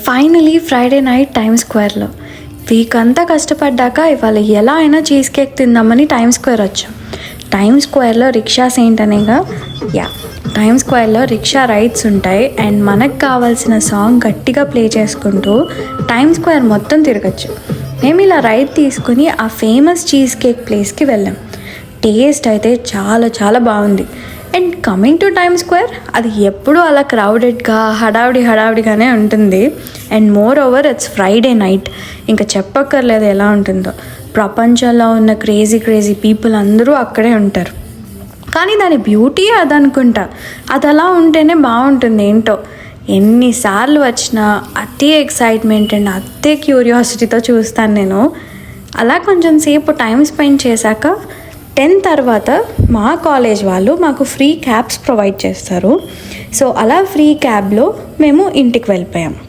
Finally Friday night Times స్క్వేర్లో week అంతా కష్టపడ్డాక ఇవాళ ఎలా అయినా చీజ్ కేక్ తిందామని టైమ్స్ స్క్వేర్ వచ్చాం. టైమ్స్ స్క్వేర్లో రిక్షాస్ ఏంటనేగా టైమ్స్ స్క్వేర్లో రిక్షా రైడ్స్ ఉంటాయి అండ్ మనకు కావాల్సిన సాంగ్ గట్టిగా ప్లే చేసుకుంటూ టైమ్స్ స్క్వేర్ మొత్తం తిరగచ్చు. మేము ఇలా రైడ్ తీసుకుని ఆ ఫేమస్ చీజ్ కేక్ ప్లేస్కి వెళ్ళాం. టేస్ట్ అయితే చాలా చాలా బాగుంది. And coming two times square, అది ఎప్పుడూ అలా క్రౌడెడ్గా హడావిడిగానే ఉంటుంది. And more over it's Friday night, ఇంకా చెప్పక్కర్లేదు ఎలా ఉంటుందో. ప్రపంచంలో ఉన్న క్రేజీ పీపుల్ అందరూ అక్కడే ఉంటారు. కానీ దాని బ్యూటీ అదనుకుంటా. అది అలా ఉంటేనే బాగుంటుంది. ఏంటో ఎన్నిసార్లు వచ్చినా అదే ఎక్సైట్మెంట్ అండ్ అదే క్యూరియాసిటీతో చూస్తాను నేను. అలా కొంచెం సేపు టైం స్పెండ్ చేశాక 10 తర్వాత మా కాలేజ్ వాళ్ళు మాకు ఫ్రీ క్యాబ్స్ ప్రొవైడ్ చేస్తారు. సో అలా ఫ్రీ క్యాబ్లో మేము ఇంటికి వెళ్ళిపోయాం.